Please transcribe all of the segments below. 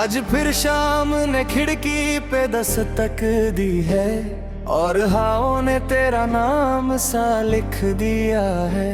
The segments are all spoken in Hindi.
आज फिर शाम ने खिड़की पे दस्तक दी है और हवाओं ने तेरा नाम सा लिख दिया है।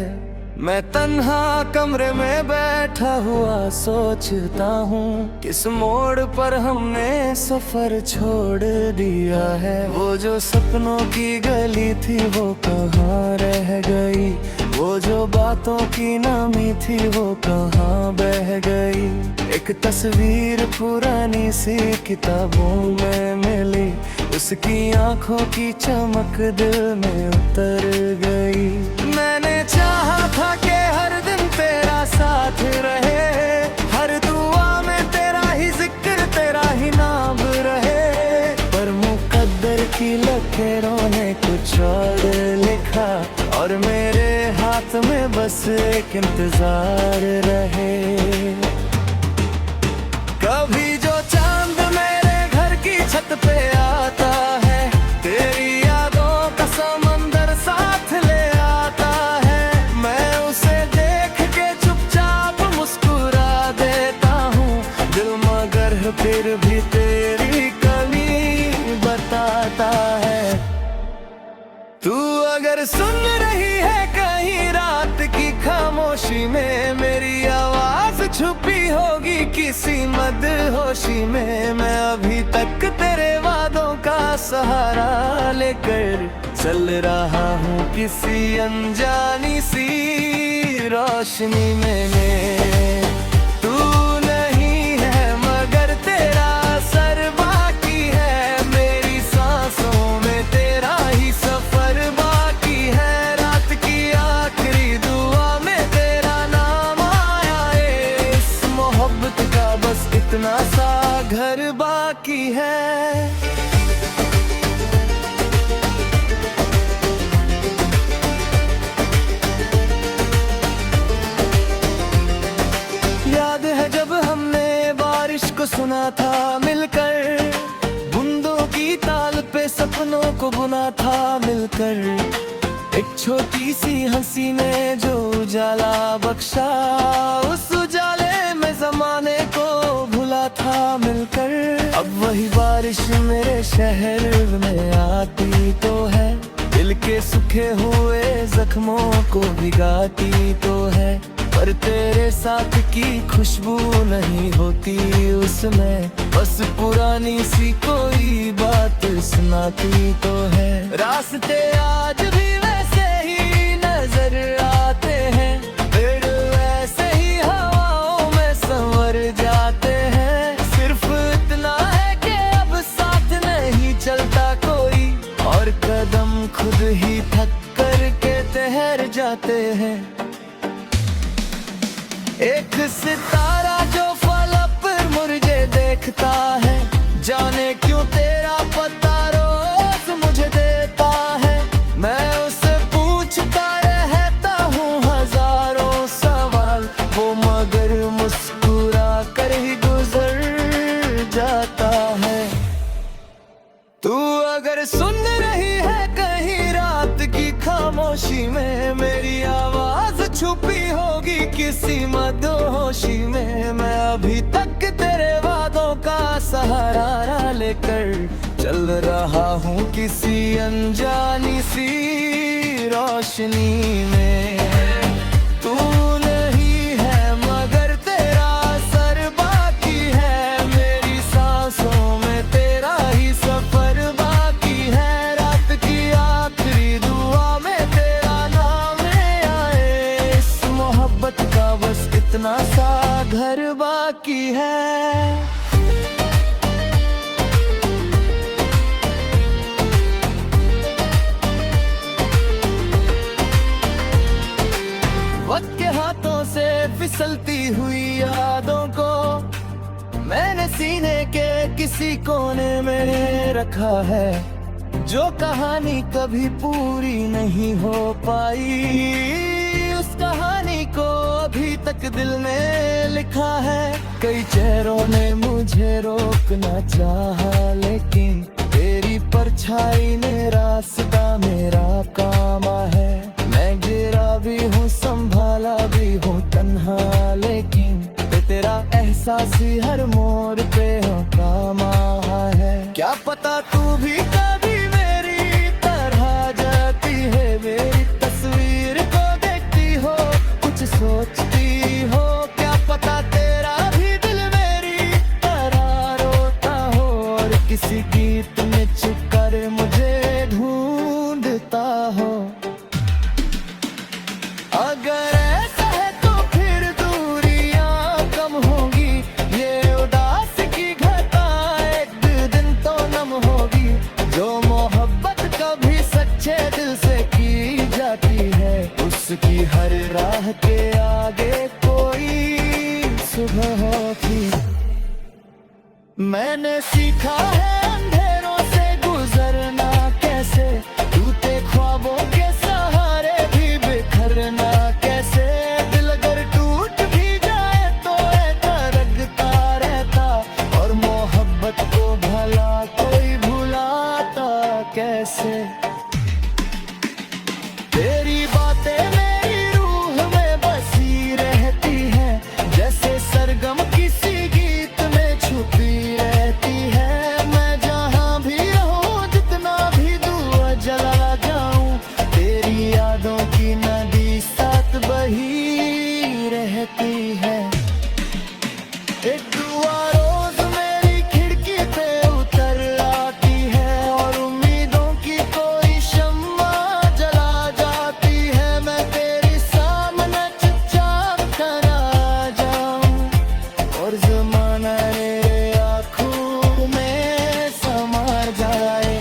मैं तन्हा कमरे में बैठा हुआ सोचता हूँ किस मोड़ पर हमने सफर छोड़ दिया है। वो जो सपनों की गली थी वो कहाँ रह गई, वो जो बातों की नामी थी वो कहाँ बह गई। एक तस्वीर पुरानी सी किताबों में मिली, उसकी आंखों की चमक दिल में उतर गई। मैंने चाहा था कि हर दिन तेरा साथ रहे, हर दुआ में तेरा ही जिक्र तेरा ही नाम रहे, पर मुकद्दर की लकीरों ने कुछ और लिखा और मेरे हाथ में बस एक इंतजार रहे। कभी जो चांद मेरे घर की छत पे आता है, तेरी यादों का समंदर साथ ले आता है। मैं उसे देख के चुपचाप मुस्कुरा देता हूँ, दिल मगर फिर भी तेरी कमी बताता है। तू अगर सुन रही है कहीं रात की खामोशी में, मेरी आवाज छुपी होगी किसी मदहोशी में। मैं अभी तक तेरे वादों का सहारा लेकर चल रहा हूँ किसी अनजानी सी रोशनी में। तू नहीं है मगर तेरा असर बाकी है, मेरी सांसों में तेरा ही सफर बाकी है। रात की आखिरी दुआ में तेरा नाम आया है, इस मोहब्बत का बस इतना सा घर बाकी है। याद है जब हमने बारिश को सुना था मिलकर, बूंदों की ताल पे सपनों को बुना था मिलकर। एक छोटी सी हंसी ने जो उजाला बख्शा, उस उजाले में जमाने को भुला था मिलकर। अब वही बारिश मेरे शहर में आती तो है, दिल के सूखे हुए जख्मों को भिगाती तो है, पर तेरे साथ की खुशबू नहीं होती उसमें। बस पुरानी सी कोई बात सुनाती तो है। रास्ते आज भी वैसे ही नजर आते हैं, पेड़ वैसे ही हवाओं में संवर जाते हैं। सिर्फ इतना है कि अब साथ नहीं चलता कोई, और कदम खुद ही थक कर के ठहर जाते हैं। एक सितारा जो फलक पर मुझे देखता है, जाने क्यों तेरा पता रोज मुझे देता है। मैं उससे पूछता रहता हूँ हजारों सवाल, वो मगर मुस्कुरा कर ही गुजर जाता है। तू अगर सुन रही है कहीं रात की खामोशी में, मेरी आवाज छुपी होगी किसी मदहोशी में। मैं अभी तक तेरे वादों का सहारा लेकर चल रहा हूँ किसी अनजानी सी रोशनी में। तू नहीं है मगर तेरा असर बाकी है, मेरी सांसों में तेरा ही सफर बाकी है। रात की आखिरी दुआ में तेरा नाम आए, इस मोहब्बत का बस इतना सा घर बाकी है। वक्त के हाथों से फिसलती हुई यादों को मैंने सीने के किसी कोने में रखा है, जो कहानी कभी पूरी नहीं हो पाई, उस कहानी को अभी तक दिल में लिखा है। कई चेहरों ने मुझे रोकना चाहा, लेकिन तेरी परछाई ने रास्ता मेरा कामा है। मैं गिरा भी हूँ संभाला भी हूँ तन्हा, लेकिन तेरा एहसास ही हर मोड़ पे है पता तू भी कभी मेरी तरह जाती है, मेरी तस्वीर को देखती हो, कुछ सोचती हो, क्या पता तेरा भी दिल मेरी तरह रोता हो, और किसी गीत में छुप कर मुझे ढूंढता हो। अगर ऐसा है तो फिर दूरियां कम होंगी, ये उदास की घटा एक दिन तो नम होगी। जो मोहब्बत कभी सच्चे दिल से की जाती है, उसकी हर राह के आगे कोई सुबह होती। मैंने सीखा है अंधेरों से गुजरना कैसे, टूटे ख्वाबों के सहारे भी बिखरना कैसे। दिल अगर टूट भी जाए तो धड़कता रहता, और मोहब्बत को भला कोई भुलाता कैसे। तेरी बातें मेरी रूह में बसी रहती हैं, जैसे सरगम किसी गीत में छुपी रहती है। मैं जहाँ भी रहूं, जितना भी दूर जला जाऊं, तेरी यादों की नदी साथ बही रहती है। एक दुआ रोज मेरी खिड़की पे उतर आती है, और उम्मीदों की कोई शम्मा जला जाती है। मैं तेरे सामने चुपचाप खड़ा जाऊं, और ज़माना मेरे आँखों में समा जाए।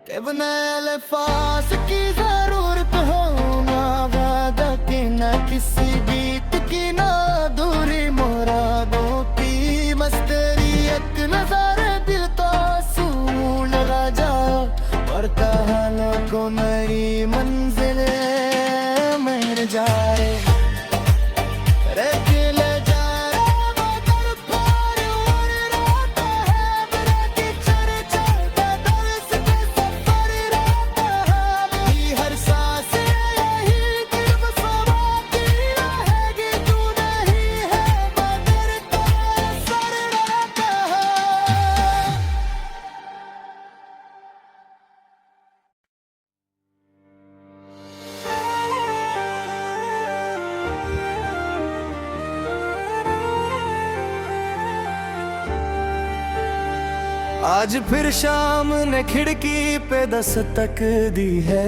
कि बिना अल्फाज की जरूरत हो ना वादा की, ना किसी गीत की, ना दूरी मुरादों की। बस तेरी एक नजर दिल तो सून लगा जाओ, और कहानों को नई मंजिल मिल जाए। रे दिल जा रे मगर पार उड़ रहता है, मेरा किचर चलता दर्स के सफर रहता है। मेरी हर सांस यही दिल समाती रहेगी, तू नहीं है मगर तो असर रहता है। आज फिर शाम ने खिड़की पे दस्तक दी है,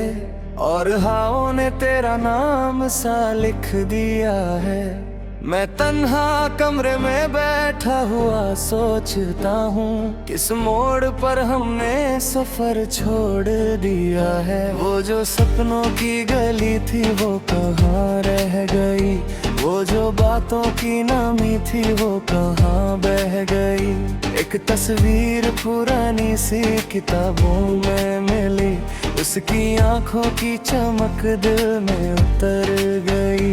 और हवाओं ने तेरा नाम सा लिख दिया है। मैं तन्हा कमरे में बैठा हुआ सोचता हूँ, किस मोड़ पर हमने सफर छोड़ दिया है। वो जो सपनों की गली थी वो कहाँ रह गई, वो जो बातों की नामी थी वो कहाँ बह गई। एक तस्वीर पुरानी सी किताबों में मिली, उसकी आंखों की चमक दिल में उतर गई।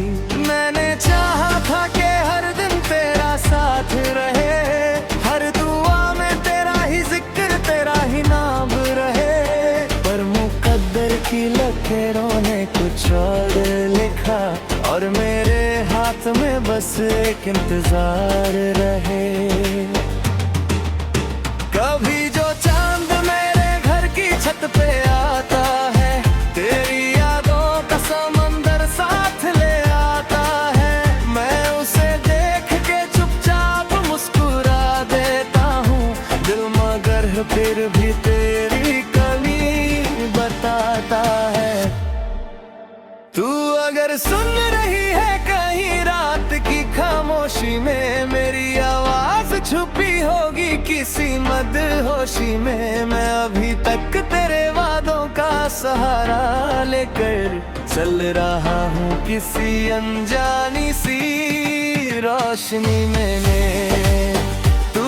मैंने चाहा था कि हर दिन तेरा साथ रहे, हर दुआ में तेरा ही जिक्र, तेरा ही नाम रहे। पर मुकद्दर की लकीरों ने कुछ और लिखा, और मेरे हाथ में बस एक इंतजार रहे। कभी जो चांद मेरे घर की छत पे आता है, तेरी यादों का समंदर साथ ले आता है। मैं उसे देख के चुपचाप मुस्कुरा देता हूँ, दिल मगर फिर भी तेरी कमी बताता है। तू अगर सुन रही है कहीं रात की खामोशी में, मेरी आवाज छुपी होगी किसी मदहोशी में। मैं अभी तक तेरे वादों का सहारा लेकर चल रहा हूँ, किसी अनजानी सी रोशनी में। तू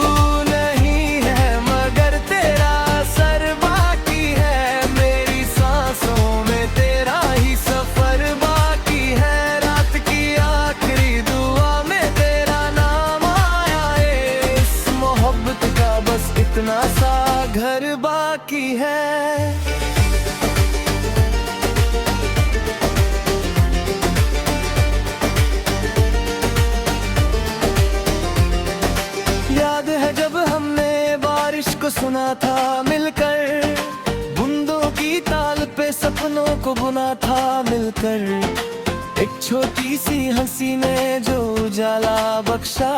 नहीं है मगर तेरा असर बाकी है, मेरी सांसों में तेरा ही सफर बाकी है। रात की आखिरी दुआ में तेरा नाम आया है, इस मोहब्बत का बस इतना सा घर बाकी है। याद है जब हमने बारिश को सुना था मिलकर, बूंदों की ताल पे सपनों को बुना था मिलकर। एक छोटी सी हंसी ने जो उजाला बख्शा,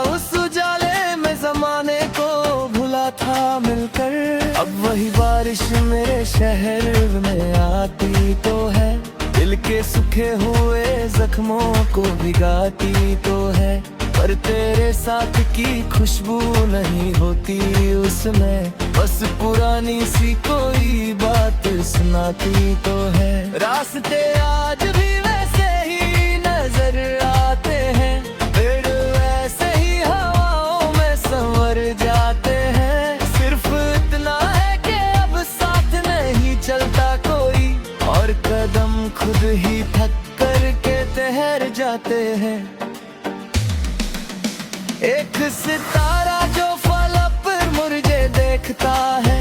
उस उजाले में जमाने को भुला था मिलकर। अब वही बारिश मेरे शहर में आती तो है, दिल के सूखे हुए जख्मों को भिगाती तो है। पर तेरे साथ की खुशबू नहीं होती उसमें, बस पुरानी सी कोई बात सुनाती तो है। रास्ते आज भी वैसे ही नजर आते हैं, पेड़ वैसे ही हवाओं में संवर जाते हैं। सिर्फ इतना है कि अब साथ नहीं चलता कोई, और कदम खुद ही थक कर के ठहर जाते हैं। एक सितारा जो फलक पर मुझे देखता है,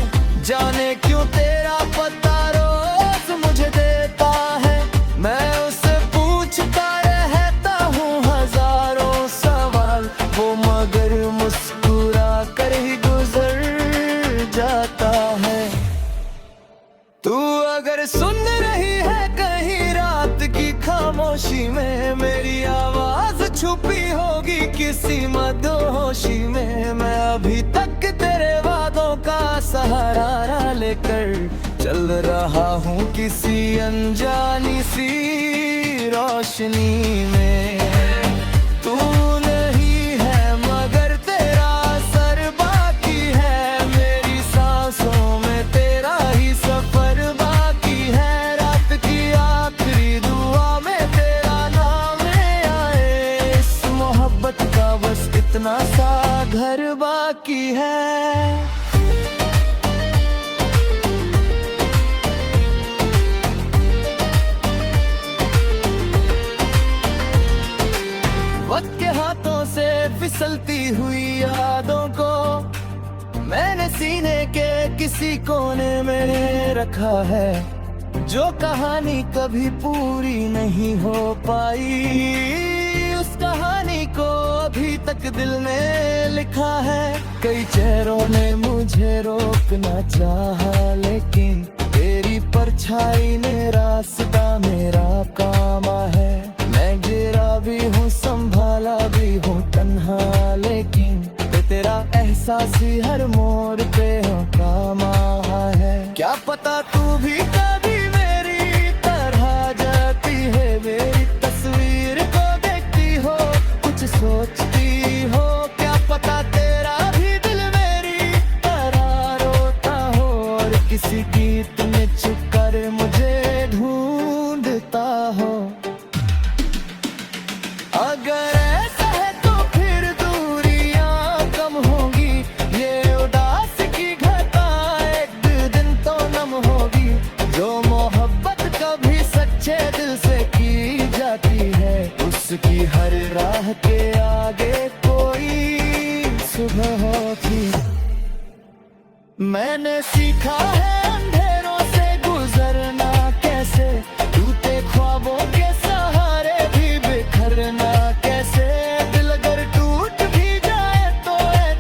जाने क्यों तेरा पता रोज मुझे देता है। मैं उससे पूछता रहता हूँ हजारों सवाल, वो मगर मुस्कुरा कर ही गुजर जाता है। तू अगर सुन रही है कहीं रात की खामोशी में, मेरी आवाज छुपी होगी किसी मदहोशी में। मैं अभी तक तेरे वादों का सहारा लेकर चल रहा हूँ किसी अनजानी सी रोशनी में। तू नहीं है मगर तेरा असर बाकी है, मेरी सांसों में तेरा ही सफर बाकी है। रात की आखिरी दुआ में तेरा नाम आए, इस मोहब्बत का बस इतना सा घर बाकी है। वक्त के हाथों से फिसलती हुई यादों को मैंने सीने के किसी कोने में रखा है। जो कहानी कभी पूरी नहीं हो पाई, उस कहानी को अभी तक दिल ने लिखा है। कई चेहरों ने मुझे रोकना चाहा, लेकिन तेरी परछाई ने रास्ता मेरा कामा है। मैं गिरा भी हूँ संभाला भी हूँ तन्हा, लेकिन तेरा एहसास ही हर मोड़ पे हो काम आया है। क्या पता तू भी कभी मेरी तरह जाती है, मेरी तस्वीर को देखती हो, कुछ सोचती हो। क्या पता तेरा भी दिल मेरी तरह रोता हो, और किसी गीत में छुप कर मुझे ढूंढता हो। अगर ऐसा है तो फिर दूरियां कम होगी, ये उदास की घटा एक दिन तो नम होगी। जो मोहब्बत कभी सच्चे दिल से की जाती है, उसकी हर राह के आगे कोई सुबह होती। मैंने सीखा है अंधेरों से गुजरना कैसे, टूटे ख्वाबों के सहारे भी बिखरना कैसे। दिल अगर टूट भी जाए तो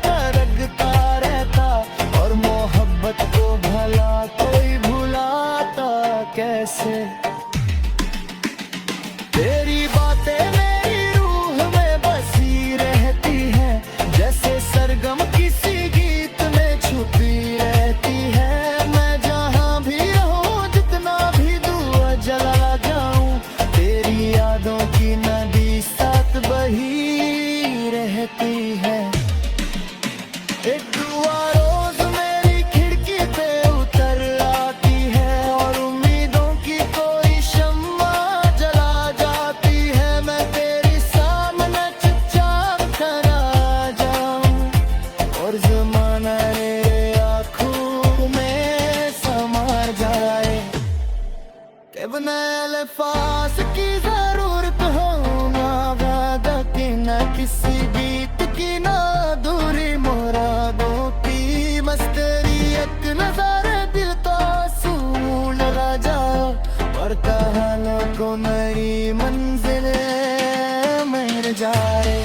तरगता रहता, और मोहब्बत को भला कोई भुलाता कैसे। तेरी बातें मेरी रूह में बसी रहती है, जैसे सरगम किसी गीत में छुपी रहती है। मैं जहाँ भी रहूं, जितना भी दूर जला जाऊं, तेरी यादों की नदी साथ बही रहती है। एक दुआ रोज मेरी खिड़की पे उतर आती है, और उम्मीदों की कोई शम्मा जला जाती है। मैं तेरे सामने चुपचाप खड़ा जाऊं, और ज़माना मेरे आँखों में समा जाए। के बिना अल्फाज की जरूरत हो ना वादा की, ना किसी गीत की ना दूरी मुरादों की। बस तेरी एक नजर दिल तो सून लगा जाओ, और कहानों को नई मंजिल मिल जाए।